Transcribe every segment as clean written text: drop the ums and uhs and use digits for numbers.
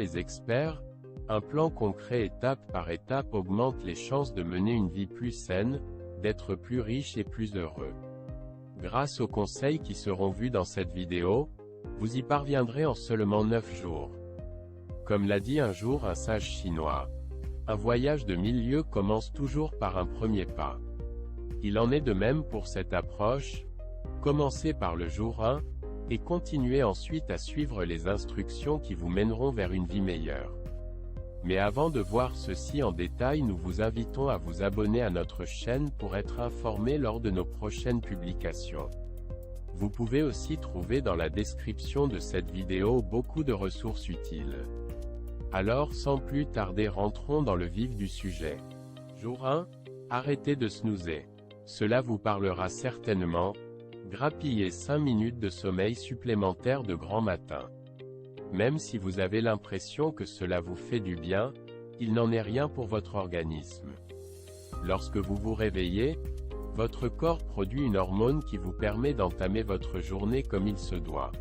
les experts, un plan concret étape par étape augmente les chances de mener une vie plus saine, d'être plus riche et plus heureux. Grâce aux conseils qui seront vus dans cette vidéo, vous y parviendrez en seulement 9 jours. Comme l'a dit un jour un sage chinois, un voyage de 1000 lieues commence toujours par un premier pas. Il en est de même pour cette approche, commencez par le jour 1, et continuez ensuite à suivre les instructions qui vous mèneront vers une vie meilleure. Mais avant de voir ceci en détail, nous vous invitons à vous abonner à notre chaîne pour être informé lors de nos prochaines publications. Vous pouvez aussi trouver dans la description de cette vidéo beaucoup de ressources utiles. Alors sans plus tarder, rentrons dans le vif du sujet. Jour 1. Arrêtez de snoozer. Cela vous parlera certainement. Grappillez 5 minutes de sommeil supplémentaire de grand matin. Même si vous avez l'impression que cela vous fait du bien, il n'en est rien pour votre organisme. Lorsque vous vous réveillez, votre corps produit une hormone qui vous permet d'entamer votre journée comme il se doit.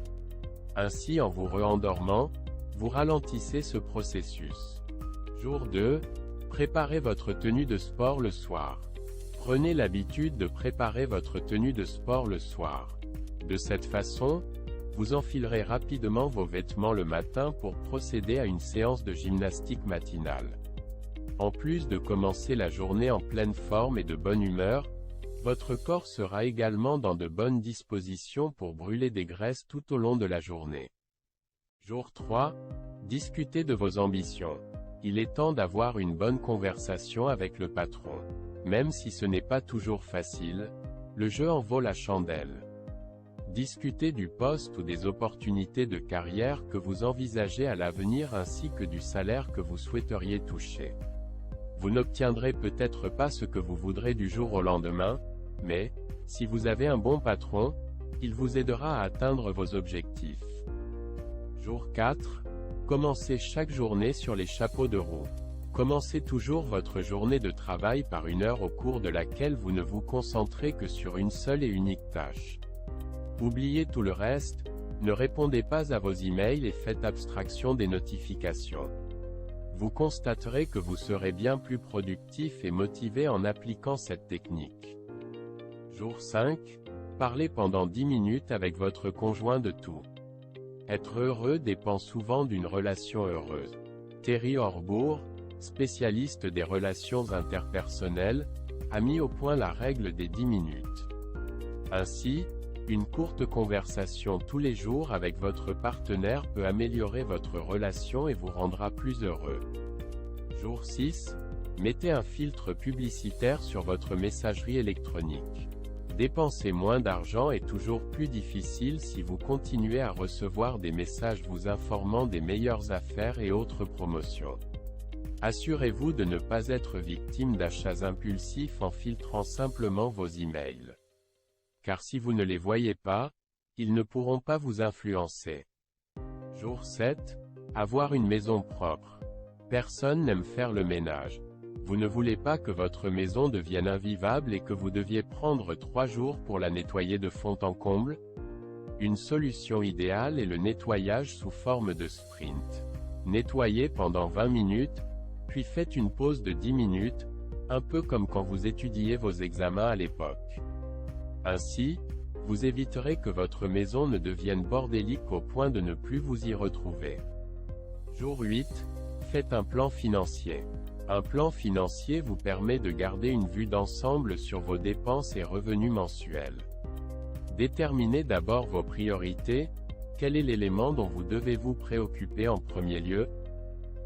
Ainsi, en vous re-endormant, vous ralentissez ce processus. Jour 2. Préparez votre tenue de sport le soir. Prenez l'habitude de préparer votre tenue de sport le soir. De cette façon, vous enfilerez rapidement vos vêtements le matin pour procéder à une séance de gymnastique matinale. En plus de commencer la journée en pleine forme et de bonne humeur, votre corps sera également dans de bonnes dispositions pour brûler des graisses tout au long de la journée. Jour 3. Discutez de vos ambitions. Il est temps d'avoir une bonne conversation avec le patron. Même si ce n'est pas toujours facile, le jeu en vaut la chandelle. Discutez du poste ou des opportunités de carrière que vous envisagez à l'avenir ainsi que du salaire que vous souhaiteriez toucher. Vous n'obtiendrez peut-être pas ce que vous voudrez du jour au lendemain, mais, si vous avez un bon patron, il vous aidera à atteindre vos objectifs. Jour 4. Commencez chaque journée sur les chapeaux de roue. Commencez toujours votre journée de travail par une heure au cours de laquelle vous ne vous concentrez que sur une seule et unique tâche. Oubliez tout le reste, ne répondez pas à vos emails et faites abstraction des notifications. Vous constaterez que vous serez bien plus productif et motivé en appliquant cette technique. Jour 5. Parlez pendant 10 minutes avec votre conjoint de tout. Être heureux dépend souvent d'une relation heureuse. Terry Horbourg, spécialiste des relations interpersonnelles, a mis au point la règle des 10 minutes. Ainsi, une courte conversation tous les jours avec votre partenaire peut améliorer votre relation et vous rendra plus heureux. Jour 6. Mettez un filtre publicitaire sur votre messagerie électronique. Dépenser moins d'argent est toujours plus difficile si vous continuez à recevoir des messages vous informant des meilleures affaires et autres promotions. Assurez-vous de ne pas être victime d'achats impulsifs en filtrant simplement vos emails. Car si vous ne les voyez pas, ils ne pourront pas vous influencer. Jour 7. Avoir une maison propre. Personne n'aime faire le ménage. Vous ne voulez pas que votre maison devienne invivable et que vous deviez prendre 3 jours pour la nettoyer de fond en comble? Une solution idéale est le nettoyage sous forme de sprint. Nettoyez pendant 20 minutes, puis faites une pause de 10 minutes, un peu comme quand vous étudiez vos examens à l'époque. Ainsi, vous éviterez que votre maison ne devienne bordélique au point de ne plus vous y retrouver. Jour 8. Faites un plan financier. Un plan financier vous permet de garder une vue d'ensemble sur vos dépenses et revenus mensuels. Déterminez d'abord vos priorités. Quel est l'élément dont vous devez vous préoccuper en premier lieu?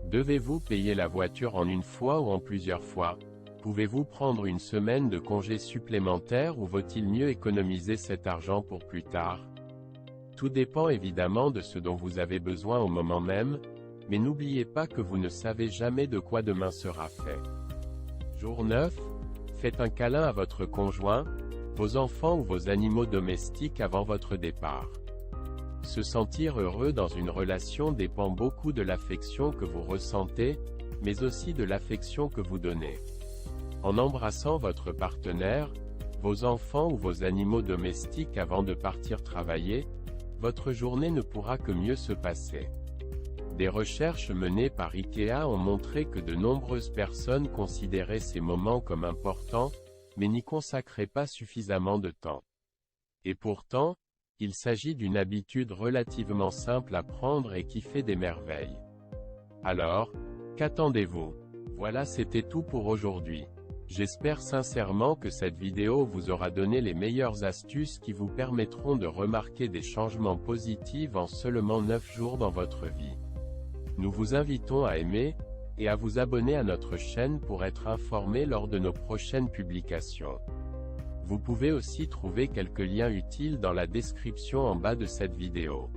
Devez-vous payer la voiture en une fois ou en plusieurs fois? Pouvez-vous prendre une semaine de congé supplémentaire ou vaut-il mieux économiser cet argent pour plus tard? Tout dépend évidemment de ce dont vous avez besoin au moment même, mais n'oubliez pas que vous ne savez jamais de quoi demain sera fait. Jour 9. Faites un câlin à votre conjoint, vos enfants ou vos animaux domestiques avant votre départ. Se sentir heureux dans une relation dépend beaucoup de l'affection que vous ressentez, mais aussi de l'affection que vous donnez. En embrassant votre partenaire, vos enfants ou vos animaux domestiques avant de partir travailler, votre journée ne pourra que mieux se passer. Des recherches menées par IKEA ont montré que de nombreuses personnes considéraient ces moments comme importants, mais n'y consacraient pas suffisamment de temps. Et pourtant, il s'agit d'une habitude relativement simple à prendre et qui fait des merveilles. Alors, qu'attendez-vous? Voilà, c'était tout pour aujourd'hui. J'espère sincèrement que cette vidéo vous aura donné les meilleures astuces qui vous permettront de remarquer des changements positifs en seulement 9 jours dans votre vie. Nous vous invitons à aimer, et à vous abonner à notre chaîne pour être informé lors de nos prochaines publications. Vous pouvez aussi trouver quelques liens utiles dans la description en bas de cette vidéo.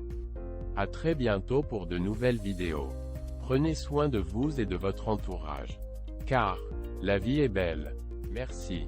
À très bientôt pour de nouvelles vidéos. Prenez soin de vous et de votre entourage. Car la vie est belle. Merci.